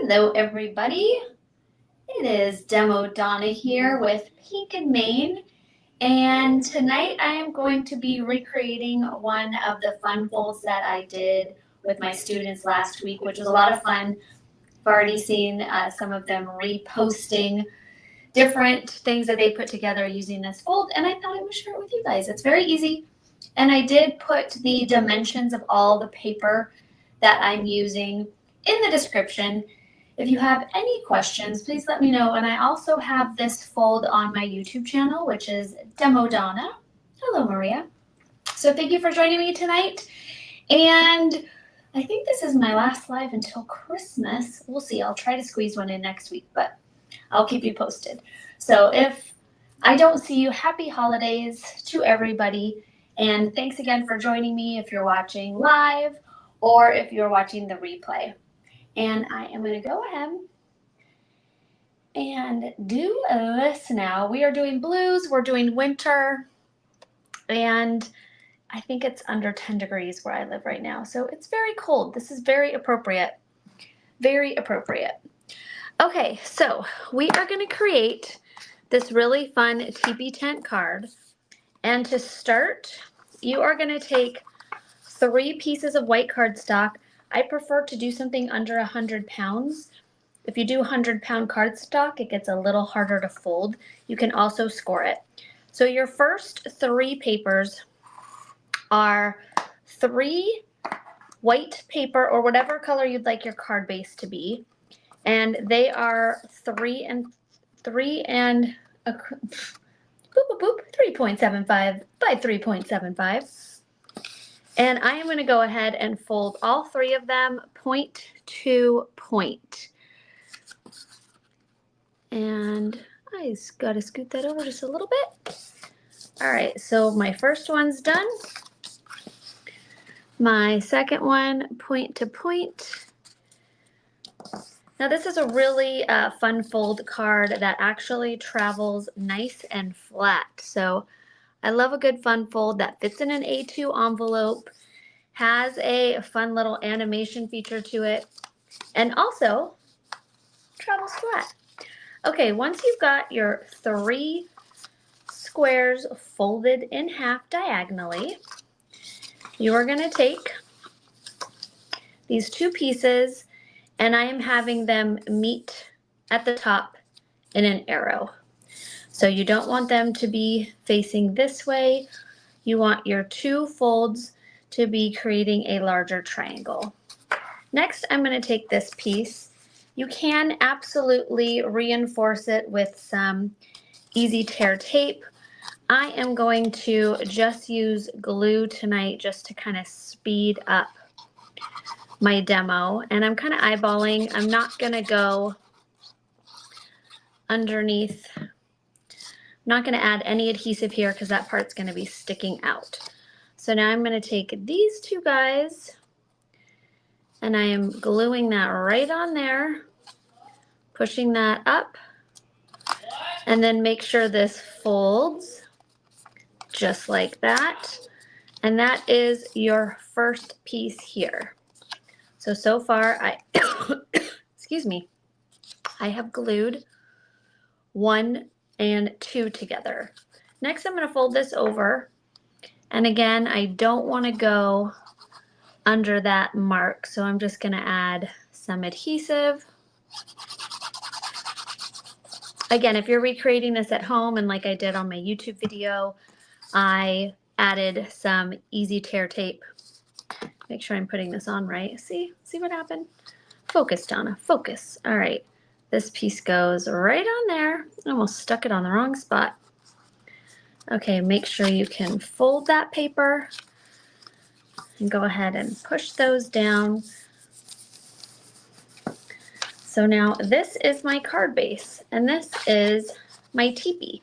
Hello everybody, it is Demo Donna here with Pink and Main, and tonight I am going to be recreating one of the fun folds that I did with my students last week, which was a lot of fun. I've already seen some of them reposting different things that they put together using this fold, and I thought I would share it with you guys. It's very easy, and I did put the dimensions of all the paper that I'm using in the description. If you have any questions, please let me know. And I also have this fold on my YouTube channel, which is Demo Donna. Hello, Maria. So thank you for joining me tonight. And I think this is my last live until Christmas. We'll see. I'll try to squeeze one in next week, but I'll keep you posted. So if I don't see you, happy holidays to everybody. And thanks again for joining me if you're watching live or if you're watching the replay. And I am going to go ahead and do this now. We are doing blues, we're doing winter, and I think it's under 10 degrees where I live right now. So it's very cold. This is very appropriate. Very appropriate. Okay, so we are going to create this really fun Tipi tent card. And to start, you are going to take 3 pieces of white cardstock. I prefer to do something under 100 pounds. If you do 100-pound cardstock, it gets a little harder to fold. You can also score it. So your first 3 papers are 3 white paper or whatever color you'd like your card base to be. And they are 3.75 by 3.75. And I am going to go ahead and fold all 3 of them point to point. And I just got to scoot that over just a little bit. All right, so my first one's done. My second one, point to point. Now this is a really fun fold card that actually travels nice and flat. So I love a good fun fold that fits in an A2 envelope, has a fun little animation feature to it, and also travels flat. Okay, once you've got your 3 squares folded in half diagonally, you are going to take these 2 pieces, and I am having them meet at the top in an arrow. So you don't want them to be facing this way. You want your 2 folds to be creating a larger triangle. Next, I'm going to take this piece. You can absolutely reinforce it with some easy tear tape. I am going to just use glue tonight just to kind of speed up my demo. And I'm kind of eyeballing. I'm not going to go underneath. I'm not going to add any adhesive here because that part's going to be sticking out. So now I'm going to take these 2 guys and I am gluing that right on there, pushing that up, and then make sure this folds just like that. And that is your first piece here. So far I, excuse me, I have glued 1 and 2 together. Next, I'm going to fold this over. And again, I don't want to go under that mark, so I'm just going to add some adhesive. Again, if you're recreating this at home, and like I did on my YouTube video, I added some easy tear tape. Make sure I'm putting this on right. See what happened? Focus, Donna, focus. All right. This piece goes right on there. I almost stuck it on the wrong spot. Okay, make sure you can fold that paper and go ahead and push those down. So now this is my card base and this is my Tipi.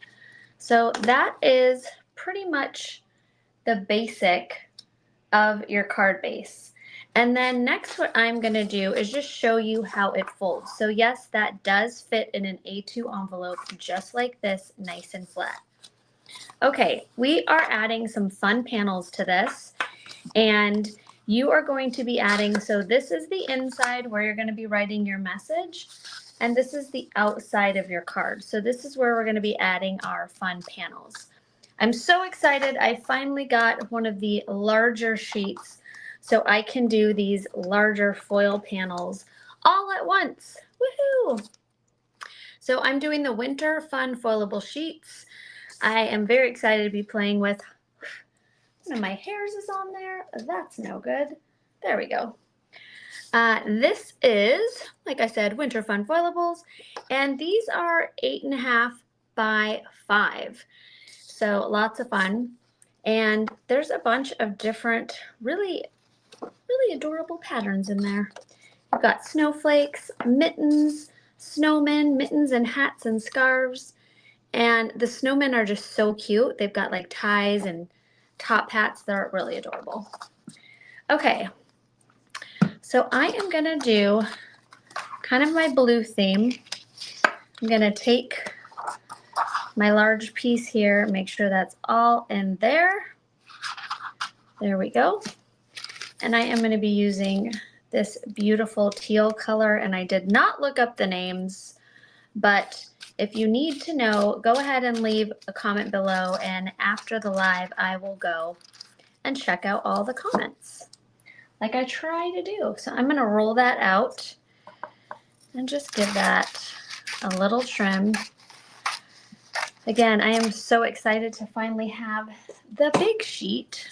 So that is pretty much the basic of your card base. And then next what I'm going to do is just show you how it folds. So yes, that does fit in an A2 envelope just like this, nice and flat. Okay, we are adding some fun panels to this, and you are going to be adding, so this is the inside where you're going to be writing your message, and this is the outside of your card. So this is where we're going to be adding our fun panels. I'm so excited. I finally got one of the larger sheets so I can do these larger foil panels all at once. Woohoo! So I'm doing the Winter Fun Foilable Sheets. I am very excited to be playing with. One of my hairs is on there. That's no good. There we go. This is, like I said, Winter Fun Foilables, and these are 8.5 by 5. So lots of fun. And there's a bunch of different, really adorable patterns in there. You've got snowflakes, mittens, snowmen, mittens and hats and scarves. And the snowmen are just so cute. They've got like ties and top hats. They're really adorable. Okay, so I am gonna do kind of my blue theme. I'm gonna take my large piece here, make sure that's all in there. There we go. And I am going to be using this beautiful teal color, and I did not look up the names, but if you need to know, go ahead and leave a comment below, and after the live I will go and check out all the comments like I try to do. So I'm going to roll that out and just give that a little trim. Again, I am so excited to finally have the big sheet,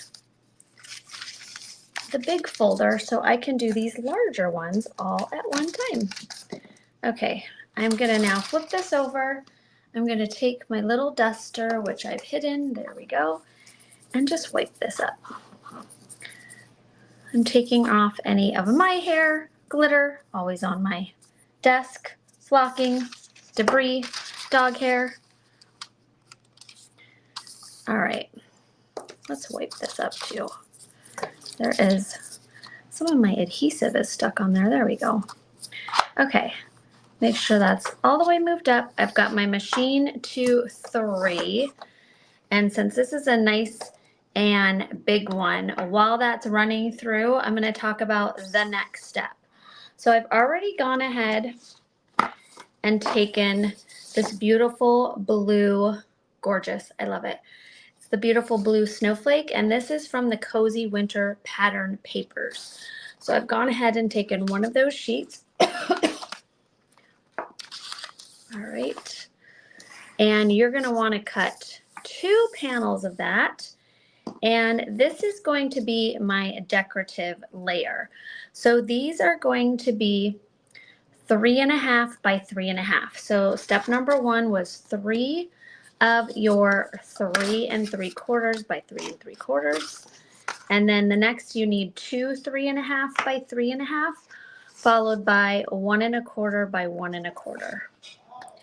the big folder, so I can do these larger ones all at one time. Okay, I'm gonna now flip this over. I'm gonna take my little duster, which I've hidden, there we go, and just wipe this up. I'm taking off any of my hair, glitter, always on my desk, flocking, debris, dog hair. All right, let's wipe this up too. There is, some of my adhesive is stuck on there. There we go. Okay, make sure that's all the way moved up. I've got my machine to 3. And since this is a nice and big one, while that's running through, I'm going to talk about the next step. So I've already gone ahead and taken this beautiful blue, gorgeous, I love it. The beautiful blue snowflake, and this is from the Cozy Winter Pattern Papers. So I've gone ahead and taken one of those sheets. All right, and you're going to want to cut 2 panels of that, and this is going to be my decorative layer. So these are going to be 3.5 by 3.5. So step number 1 was 3 of your 3 3/4 by 3 3/4, and then the next you need 2 3.5 by 3.5, followed by 1 1/4 by 1 1/4.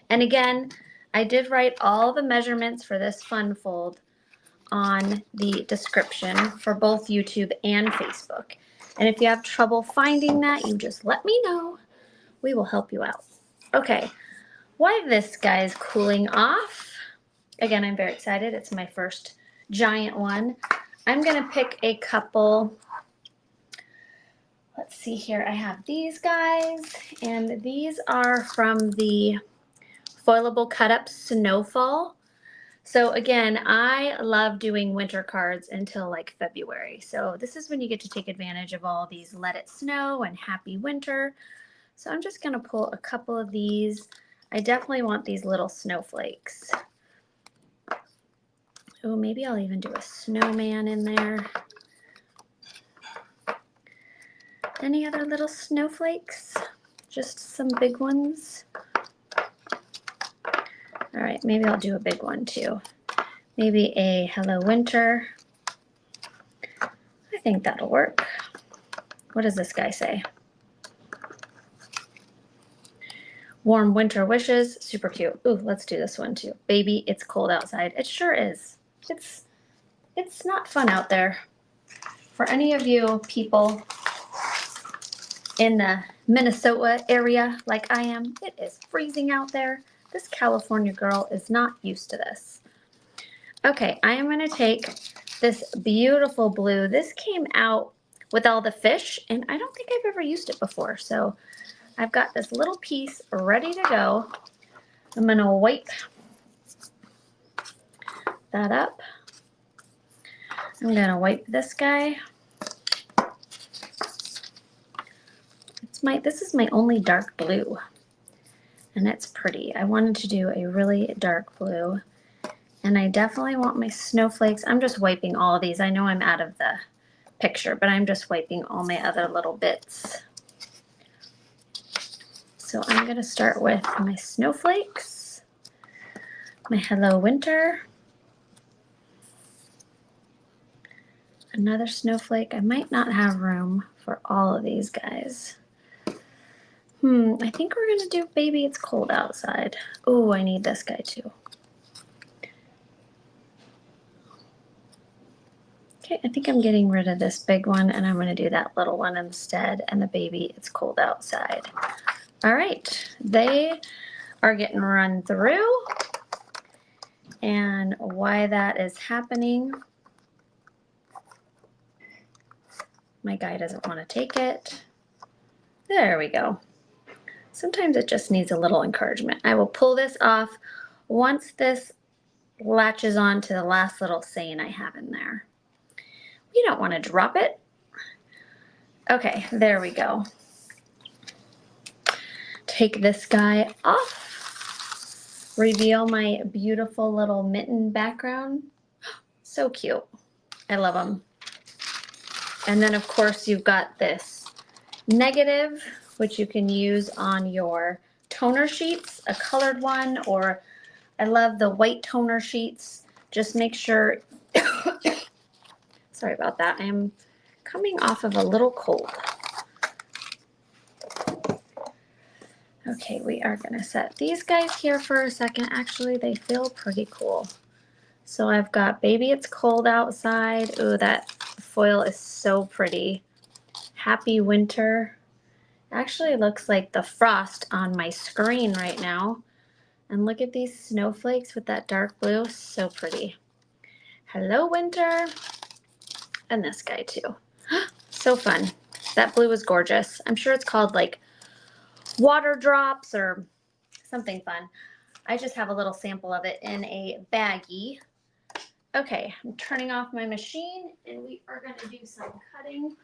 And again, I did write all the measurements for this fun fold on the description for both YouTube and Facebook. And if you have trouble finding that, you just let me know. We will help you out. Okay, while this guy is cooling off, again, I'm very excited. It's my first giant one. I'm going to pick a couple. Let's see here. I have these guys, and these are from the Foilable Cut Up Snowfall. So again, I love doing winter cards until like February. So this is when you get to take advantage of all these Let It Snow and Happy Winter. So I'm just going to pull a couple of these. I definitely want these little snowflakes. Oh, maybe I'll even do a snowman in there. Any other little snowflakes? Just some big ones. All right, maybe I'll do a big one too. Maybe a Hello Winter. I think that'll work. What does this guy say? Warm winter wishes, super cute. Ooh, let's do this one too. Baby, it's cold outside. It sure is. It's not fun out there. For any of you people in the Minnesota area like I am, it is freezing out there. This California girl is not used to this. Okay, I am going to take this beautiful blue. This came out with all the fish, and I don't think I've ever used it before. So I've got this little piece ready to go. I'm gonna wipe that up. I'm gonna wipe this guy. This is my only dark blue, and it's pretty. I wanted to do a really dark blue, and I definitely want my snowflakes. I'm just wiping all of these. I know I'm out of the picture, but I'm just wiping all my other little bits. So I'm gonna start with my snowflakes, my Hello Winter, another snowflake. I might not have room for all of these guys. I think we're gonna do Baby It's Cold Outside. Oh, I need this guy too. Okay, I think I'm getting rid of this big one and I'm gonna do that little one instead and the Baby It's Cold Outside. All right, they are getting run through, and why that is happening, my guy doesn't want to take it. There we go. Sometimes it just needs a little encouragement. I will pull this off once this latches on to the last little seine I have in there. You don't want to drop it. Okay, there we go. Take this guy off. Reveal my beautiful little mitten background. So cute. I love them. And then of course you've got this negative, which you can use on your toner sheets, a colored one, or I love the white toner sheets. Just make sure, sorry about that, I am coming off of a little cold. Okay, we are gonna set these guys here for a second. Actually, they feel pretty cool. So I've got Baby It's Cold Outside. Ooh, that foil is so pretty. Happy Winter. Actually looks like the frost on my screen right now. And look at these snowflakes with that dark blue, so pretty. Hello Winter. And this guy too. So fun. That blue is gorgeous. I'm sure it's called like water drops or something fun. I just have a little sample of it in a baggie. Okay, I'm turning off my machine and we are going to do some cutting.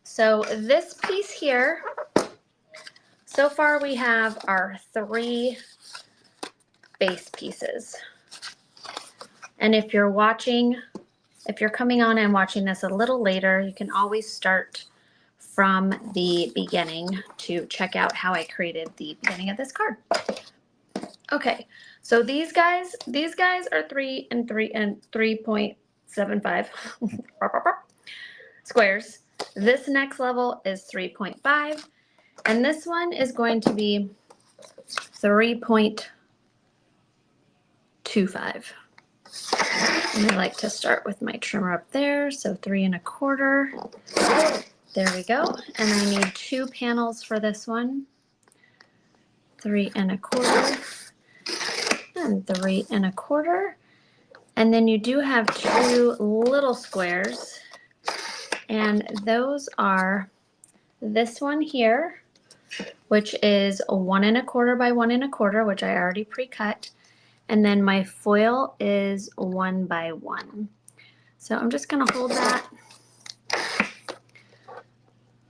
So this piece here, so far we have our 3 base pieces. And if you're coming on and watching this a little later, you can always start from the beginning to check out how I created the beginning of this card. Okay, so these guys are 3 and 3.75 squares. This next level is 3.5, and this one is going to be 3.25. And I like to start with my trimmer up there, so 3 1/4. There we go. And I need 2 panels for this one. 3 1/4 and 3 1/4. And then you do have 2 little squares, and those are this one here, which is 1 1/4 by 1 1/4, which I already pre-cut. And then my foil is 1 by 1. So I'm just gonna hold that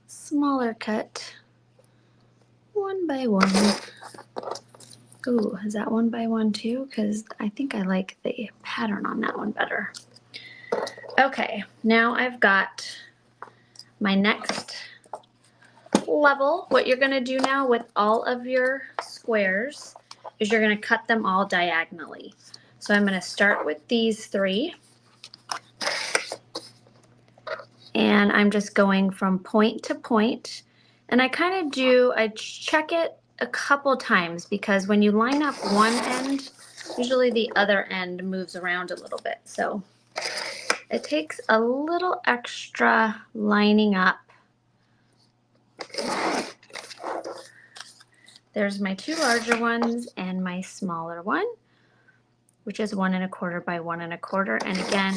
smaller cut 1 by 1. Ooh, is that 1 by 1 too? Because I think I like the pattern on that one better. Okay, now I've got my next level. What you're gonna do now with all of your squares is you're gonna cut them all diagonally. So I'm gonna start with these 3. And I'm just going from point to point. And I check it a couple times, because when you line up one end, usually the other end moves around a little bit. So it takes a little extra lining up. There's my 2 larger ones and my smaller one, which is 1 1/4 by 1 1/4. And again,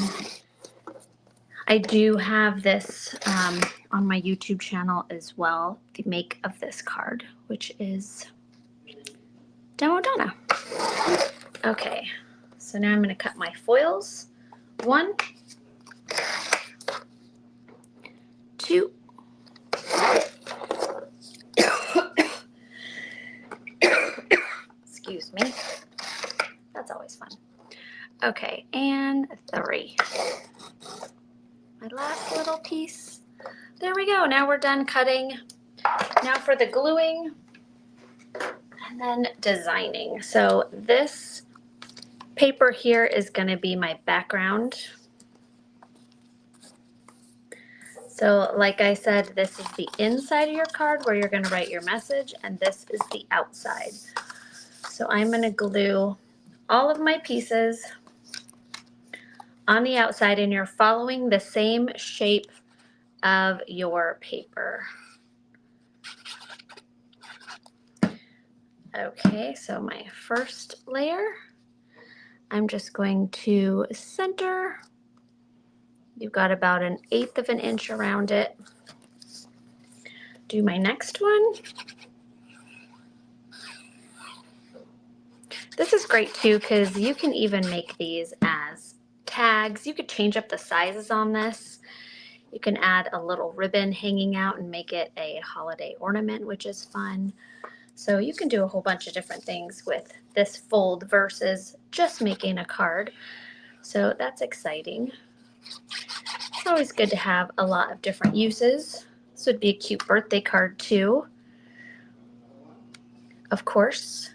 I do have this on my YouTube channel as well, the make of this card, which is Demo Donna. Okay, so now I'm going to cut my foils. 1, 2, excuse me. That's always fun. Okay, and 3. My last little piece. There we go. Now we're done cutting. Now for the gluing and then designing. So this paper here is going to be my background. So like I said, this is the inside of your card where you're going to write your message, and this is the outside. So I'm going to glue all of my pieces on the outside, and you're following the same shape of your paper. Okay, so my first layer, I'm just going to center. You've got about 1/8 of an inch around it. Do my next one. This is great too because you can even make these as tags. You could change up the sizes on this. You can add a little ribbon hanging out and make it a holiday ornament, which is fun. So you can do a whole bunch of different things with this fold versus just making a card. So that's exciting. It's always good to have a lot of different uses. This would be a cute birthday card too, of course.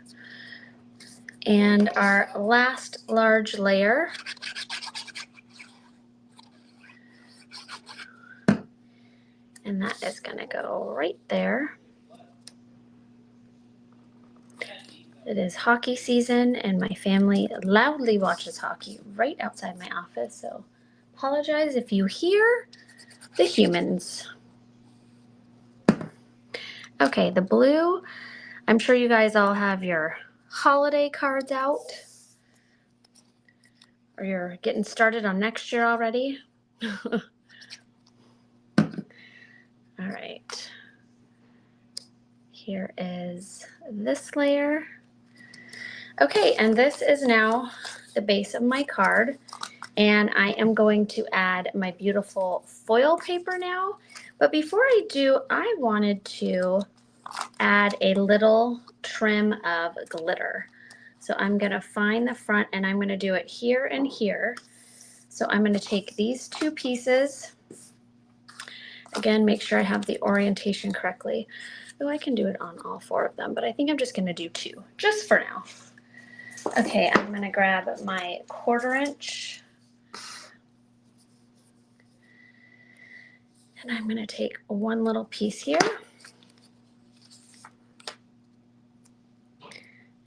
And our last large layer. And that is going to go right there. It is hockey season, and my family loudly watches hockey right outside my office. So apologize if you hear the humans. Okay, the blue. I'm sure you guys all have your holiday cards out, or you're getting started on next year already. All right. Here is this layer. Okay, and this is now the base of my card, and I am going to add my beautiful foil paper now. But before I do, I wanted to add a little trim of glitter. So I'm going to find the front, and I'm going to do it here and here. So I'm going to take these 2 pieces. Again, make sure I have the orientation correctly. Though I can do it on all 4 of them, but I think I'm just going to do 2, just for now. Okay, I'm going to grab my 1/4 inch. And I'm going to take one little piece here.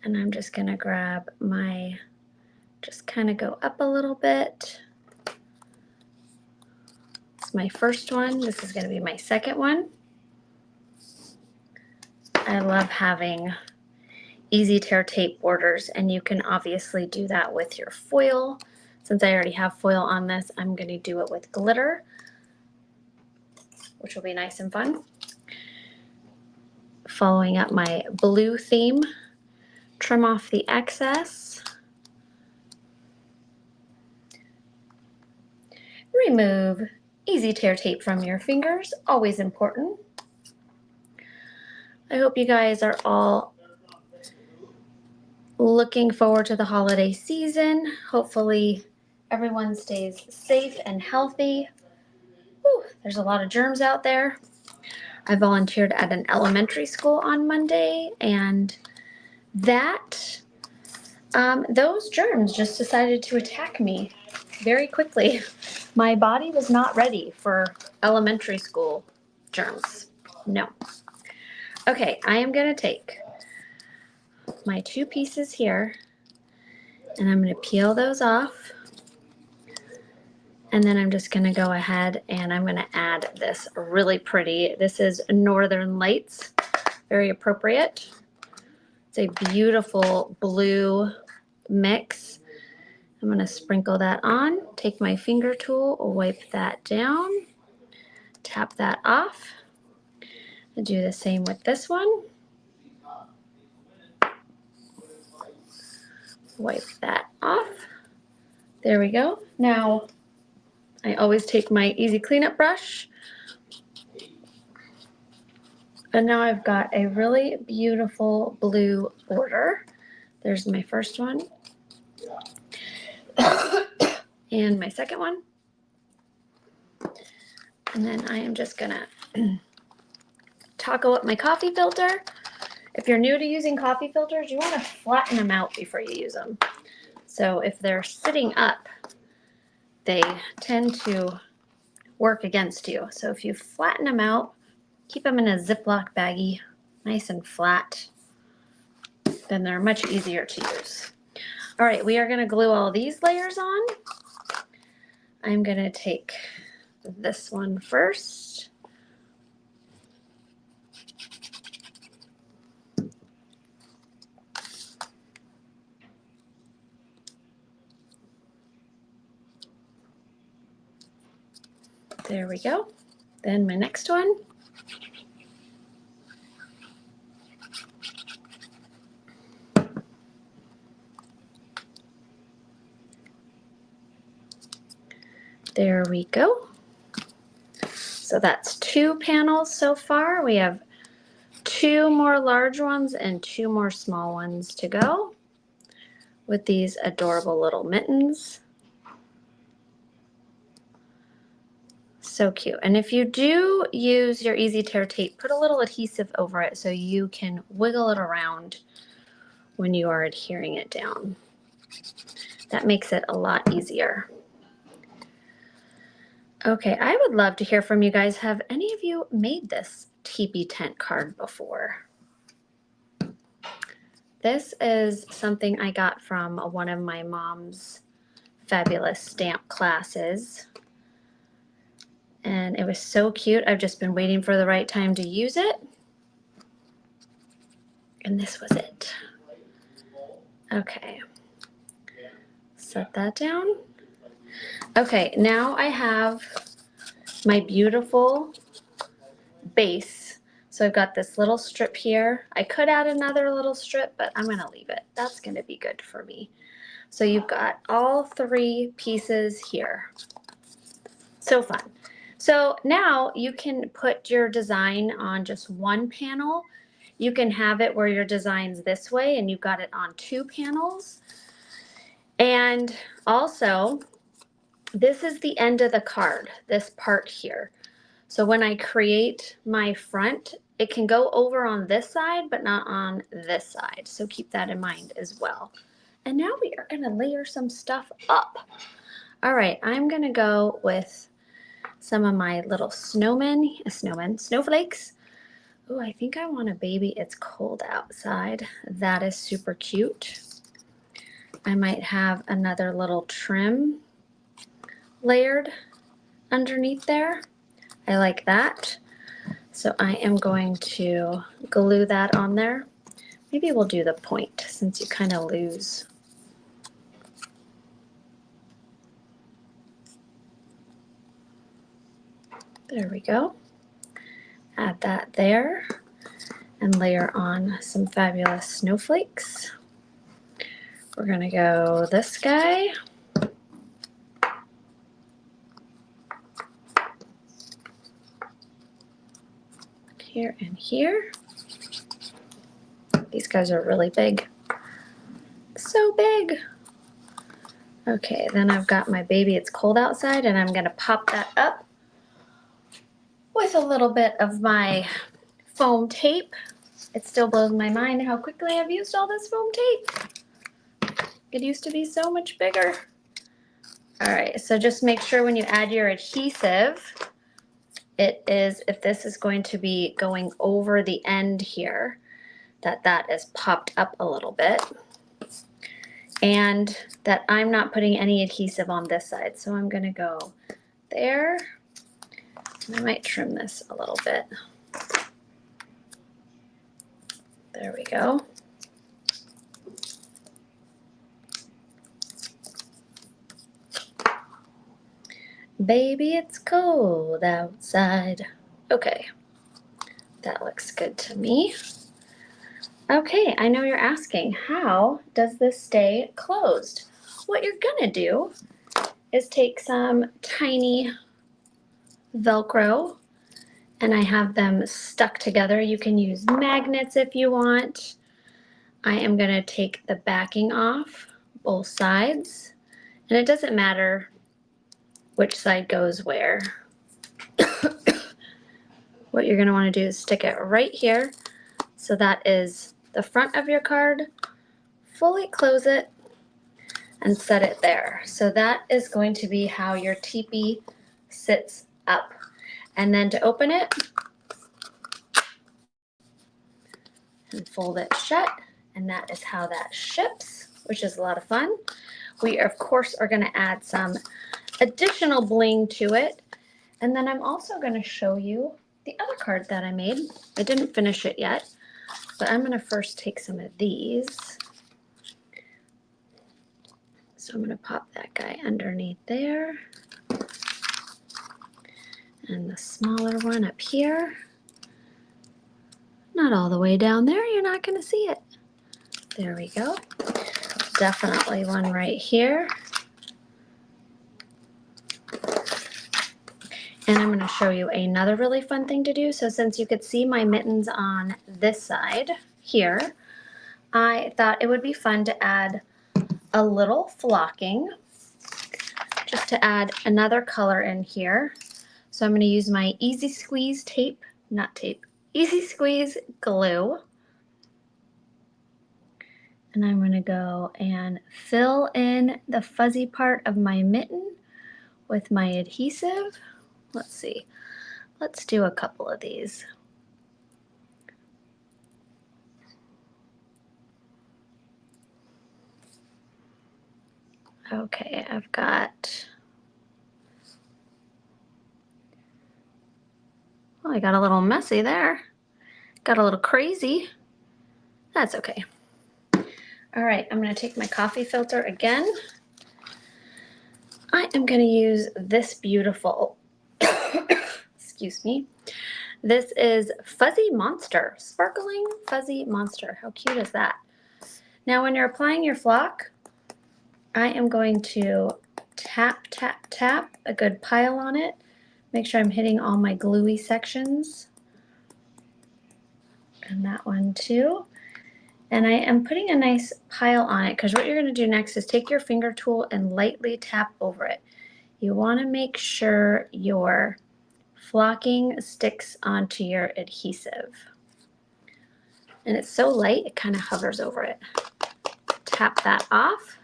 And I'm just going to grab my, just kind of go up a little bit. It's my first one. This is going to be my second one. I love having easy tear tape borders, and you can obviously do that with your foil. Since I already have foil on this, I'm going to do it with glitter, which will be nice and fun. Following up my blue theme, trim off the excess. Remove easy tear tape from your fingers, always important. I hope you guys are all looking forward to the holiday season. Hopefully everyone stays safe and healthy. Whew, there's a lot of germs out there. I volunteered at an elementary school on Monday, and those germs just decided to attack me very quickly. My body was not ready for elementary school germs. No. Okay, I am going to take my 2 pieces here, and I'm going to peel those off. And then I'm just going to go ahead and I'm going to add this really pretty. This is Northern Lights, very appropriate. It's a beautiful blue mix. I'm going to sprinkle that on, take my finger tool, wipe that down, tap that off, and do the same with this one. Wipe that off. There we go. Now, I always take my easy cleanup brush, and now I've got a really beautiful blue border. There's my first one. And my second one. And then I am just gonna toggle up my coffee filter. If you're new to using coffee filters, you want to flatten them out before you use them. So if they're sitting up, they tend to work against you. So if you flatten them out, keep them in a Ziploc baggie, nice and flat, then they're much easier to use. All right, we are going to glue all these layers on. I'm going to take this one first. There we go. Then my next one. There we go. So that's 2 panels so far. We have 2 more large ones and 2 more small ones to go with these adorable little mittens. So cute. And if you do use your Easy Tear tape, put a little adhesive over it so you can wiggle it around when you are adhering it down. That makes it a lot easier. Okay, I would love to hear from you guys. Have any of you made this teepee tent card before? This is something I got from one of my mom's fabulous stamp classes. And it was so cute. I've just been waiting for the right time to use it. And this was it. Okay. Set that down. Okay, now I have my beautiful base. So I've got this little strip here. I could add another little strip, but I'm going to leave it. That's going to be good for me. So you've got all 3 pieces here. So fun. So now you can put your design on just 1 panel. You can have it where your design's this way and you've got it on 2 panels. And also, this is the end of the card, this part here. So when I create my front, it can go over on this side, but not on this side. So keep that in mind as well. And now we are going to layer some stuff up. All right, I'm going to go with some of my little snowflakes. Oh, I think I want a baby. It's cold outside. That is super cute. I might have another little trim layered underneath there. I like that. So I am going to glue that on there. Maybe we'll do the point since you kind of lose. There we go. Add that there and layer on some fabulous snowflakes. We're going to go this guy. Here and here. These guys are really big. So big. Okay, then I've got my baby. It's cold outside, and I'm going to pop that up with a little bit of my foam tape. It still blows my mind how quickly I've used all this foam tape. It used to be so much bigger. All right, so just make sure when you add your adhesive, if this is going to be going over the end here, that is popped up a little bit. And that I'm not putting any adhesive on this side. So I'm gonna go there. And I might trim this a little bit. There we go. Baby, it's cold outside. Okay, that looks good to me. Okay, I know you're asking, how does this stay closed? What you're gonna do is take some tiny Velcro, and I have them stuck together. You can use magnets if you want. I am gonna take the backing off both sides, and it doesn't matter which side goes where. What you're gonna wanna do is stick it right here. So that is the front of your card. Fully close it and set it there. So that is going to be how your teepee sits up. And then to open it, and fold it shut, and that is how that ships, which is a lot of fun. We of course are going to add some additional bling to it, and then I'm also going to show you the other card that I made. I didn't finish it yet, but I'm going to first take some of these. So I'm going to pop that guy underneath there, and the smaller one up here. Not all the way down there, you're not going to see it. There we go. Definitely one right here. And I'm going to show you another really fun thing to do. So since you could see my mittens on this side here, I thought it would be fun to add a little flocking, just to add another color in here. So I'm going to use my Easy Squeeze tape, not tape, Easy Squeeze glue. And I'm going to go and fill in the fuzzy part of my mitten with my adhesive. Let's see, let's do a couple of these. Okay, I've got, well, I got a little messy there. Got a little crazy. That's okay. All right, I'm going to take my coffee filter again. I am going to use this beautiful, excuse me, this is Fuzzy Monster, Sparkling Fuzzy Monster. How cute is that? Now when you're applying your flock, I am going to tap, tap, tap a good pile on it. Make sure I'm hitting all my gluey sections. And that one too. And I am putting a nice pile on it, because what you're going to do next is take your finger tool and lightly tap over it. You want to make sure your flocking sticks onto your adhesive. And it's so light, it kind of hovers over it. Tap that off.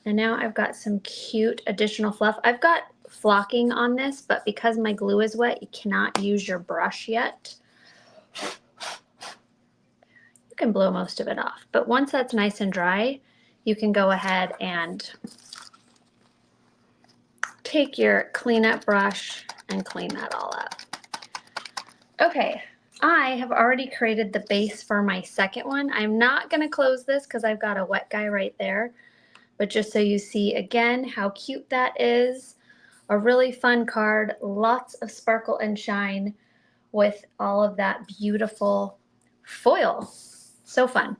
And now I've got some cute additional fluff. I've got flocking on this, but because my glue is wet, you cannot use your brush yet. You can blow most of it off, but once that's nice and dry, you can go ahead and take your cleanup brush and clean that all up. Okay, I have already created the base for my second one. I'm not going to close this because I've got a wet guy right there, but just so you see again how cute that is. A really fun card, lots of sparkle and shine with all of that beautiful foil. So fun.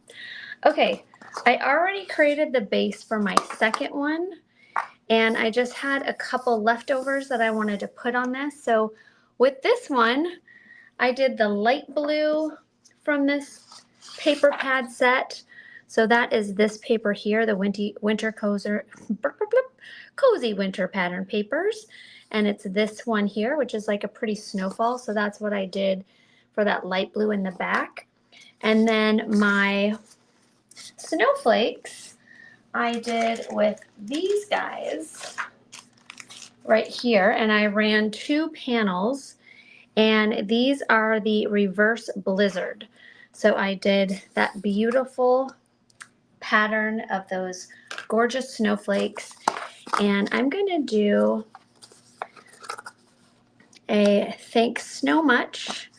Okay, I already created the base for my second one, and I just had a couple leftovers that I wanted to put on this. So with this one, I did the light blue from this paper pad set. So that is this paper here, the winter cozy winter pattern papers. And it's this one here, which is like a pretty snowfall. So that's what I did for that light blue in the back. And then my snowflakes I did with these guys right here. And I ran 2 panels, and these are the reverse blizzard. So I did that beautiful pattern of those gorgeous snowflakes, and I'm going to do a thanks snow much.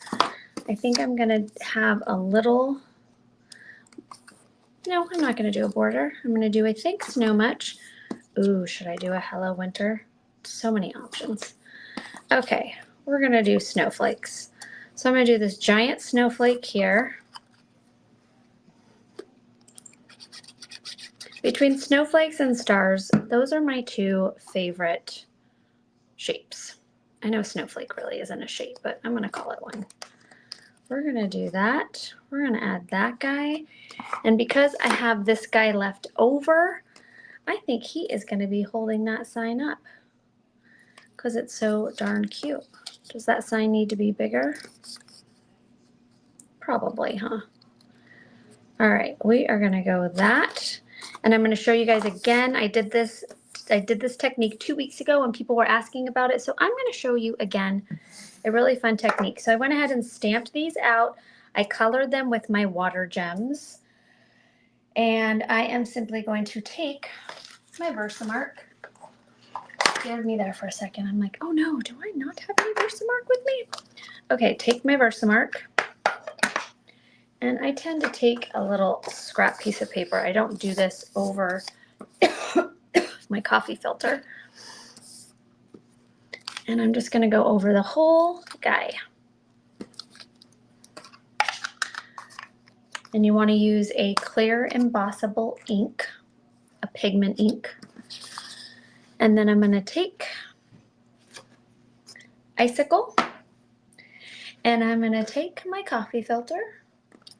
I think I'm going to have a little, no, I'm not going to do a border. I'm going to do a thanks snow much. Ooh, should I do a hello winter So many options. Okay, we're gonna do snowflakes. So I'm gonna do this giant snowflake here. Between snowflakes and stars, those are my two favorite shapes. I know snowflake really isn't a shape, but I'm gonna call it one. We're gonna do that. We're gonna add that guy. And because I have this guy left over, I think he is gonna be holding that sign up because it's so darn cute. Does that sign need to be bigger? Probably, huh? All right, we are gonna go with that. And I'm gonna show you guys again. I did this technique 2 weeks ago when people were asking about it. So I'm gonna show you again a really fun technique. So I went ahead and stamped these out. I colored them with my water gems. And I am simply going to take my Versamark. Scared me there for a second. I'm like, oh no, do I not have any Versamark with me? Okay, take my Versamark. And I tend to take a little scrap piece of paper. I don't do this over my coffee filter. And I'm just gonna go over the whole guy. And you wanna use a clear embossable ink, a pigment ink. And then I'm gonna take Icicle, and I'm gonna take my coffee filter,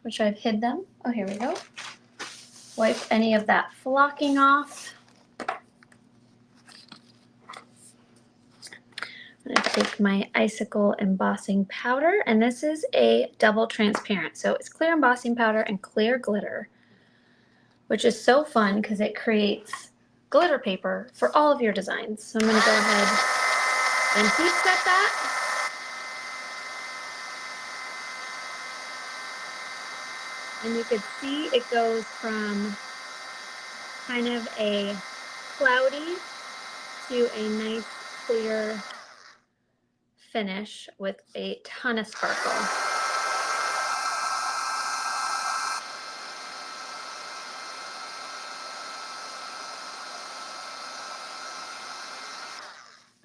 which I've hid them. Oh, here we go. Wipe any of that flocking off. I'm gonna take my Icicle embossing powder, and this is a double transparent. So it's clear embossing powder and clear glitter, which is so fun because it creates glitter paper for all of your designs. So I'm gonna go ahead and heat set that. And you can see it goes from kind of a cloudy to a nice clear finish with a ton of sparkle.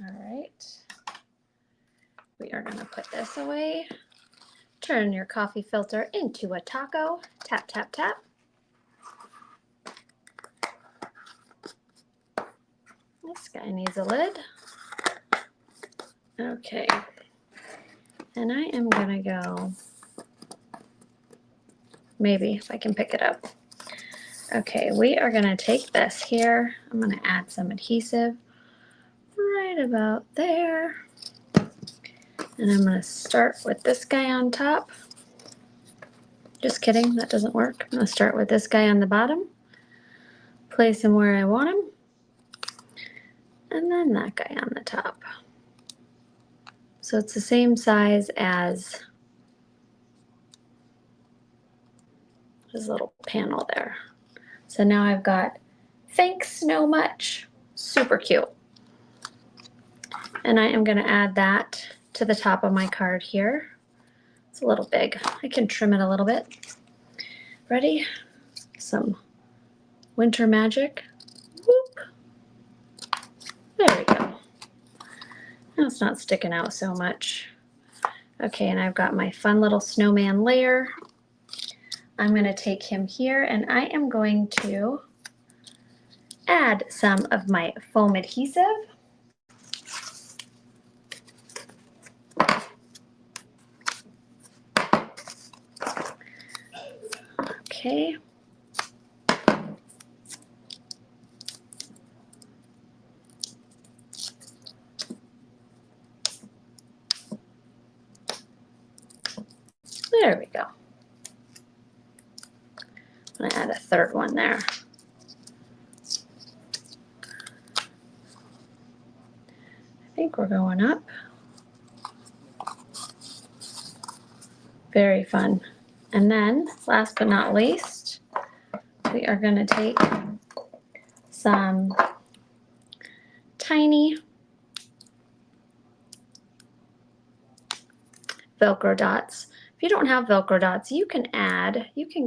All right, we are gonna put this away. Turn your coffee filter into a taco. Tap, tap, tap. This guy needs a lid. Okay, and I am gonna go, maybe if I can pick it up. Okay, we are gonna take this here. I'm gonna add some adhesive right about there. And I'm gonna start with this guy on top. Just kidding, that doesn't work. I'm gonna start with this guy on the bottom, place him where I want him, and then that guy on the top. So it's the same size as his little panel there. So now I've got Thanks So Much, super cute. And I am gonna add that to the top of my card here. It's a little big. I can trim it a little bit. Ready? Some winter magic. Whoop. There we go. Now it's not sticking out so much. Okay, and I've got my fun little snowman layer. I'm gonna take him here and I am going to add some of my foam adhesive. Okay. There we go. I'm gonna add a third one there. I think we're going up. Very fun. And then, last but not least, we are gonna take some tiny Velcro dots. If you don't have Velcro dots, you can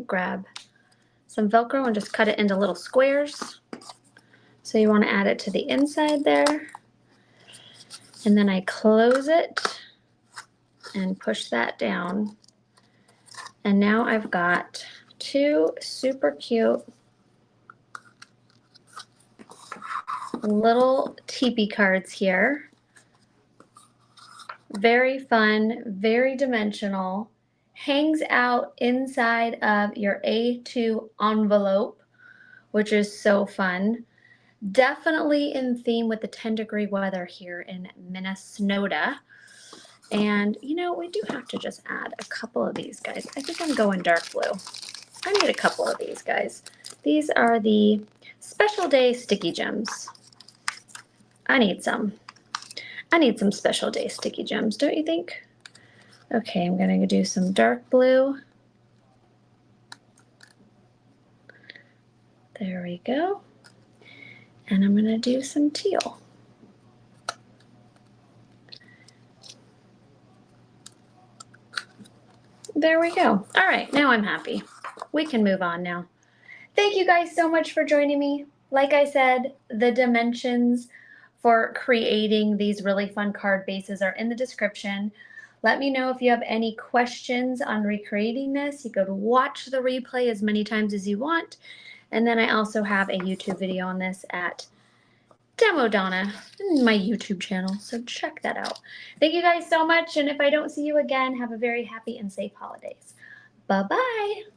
grab some Velcro and just cut it into little squares. So you want to add it to the inside there. And then I close it and push that down. And now I've got two super cute little teepee cards here. Very fun, very dimensional. Hangs out inside of your A2 envelope, which is so fun. Definitely in theme with the 10-degree weather here in Minnesota. And you know, we do have to just add a couple of these guys. I think I'm going dark blue. I need a couple of these guys. These are the Special Day Sticky Gems. I need some. I need some Special Day Sticky Gems, don't you think? Okay, I'm gonna do some dark blue. There we go. And I'm gonna do some teal. There we go. All right, now I'm happy. We can move on now. Thank you guys so much for joining me. Like I said, the dimensions for creating these really fun card bases are in the description. Let me know if you have any questions on recreating this. You could watch the replay as many times as you want. And then I also have a YouTube video on this at Demo Donna in my YouTube channel, so check that out. Thank you guys so much, and if I don't see you again, have a very happy and safe holidays. Bye-bye.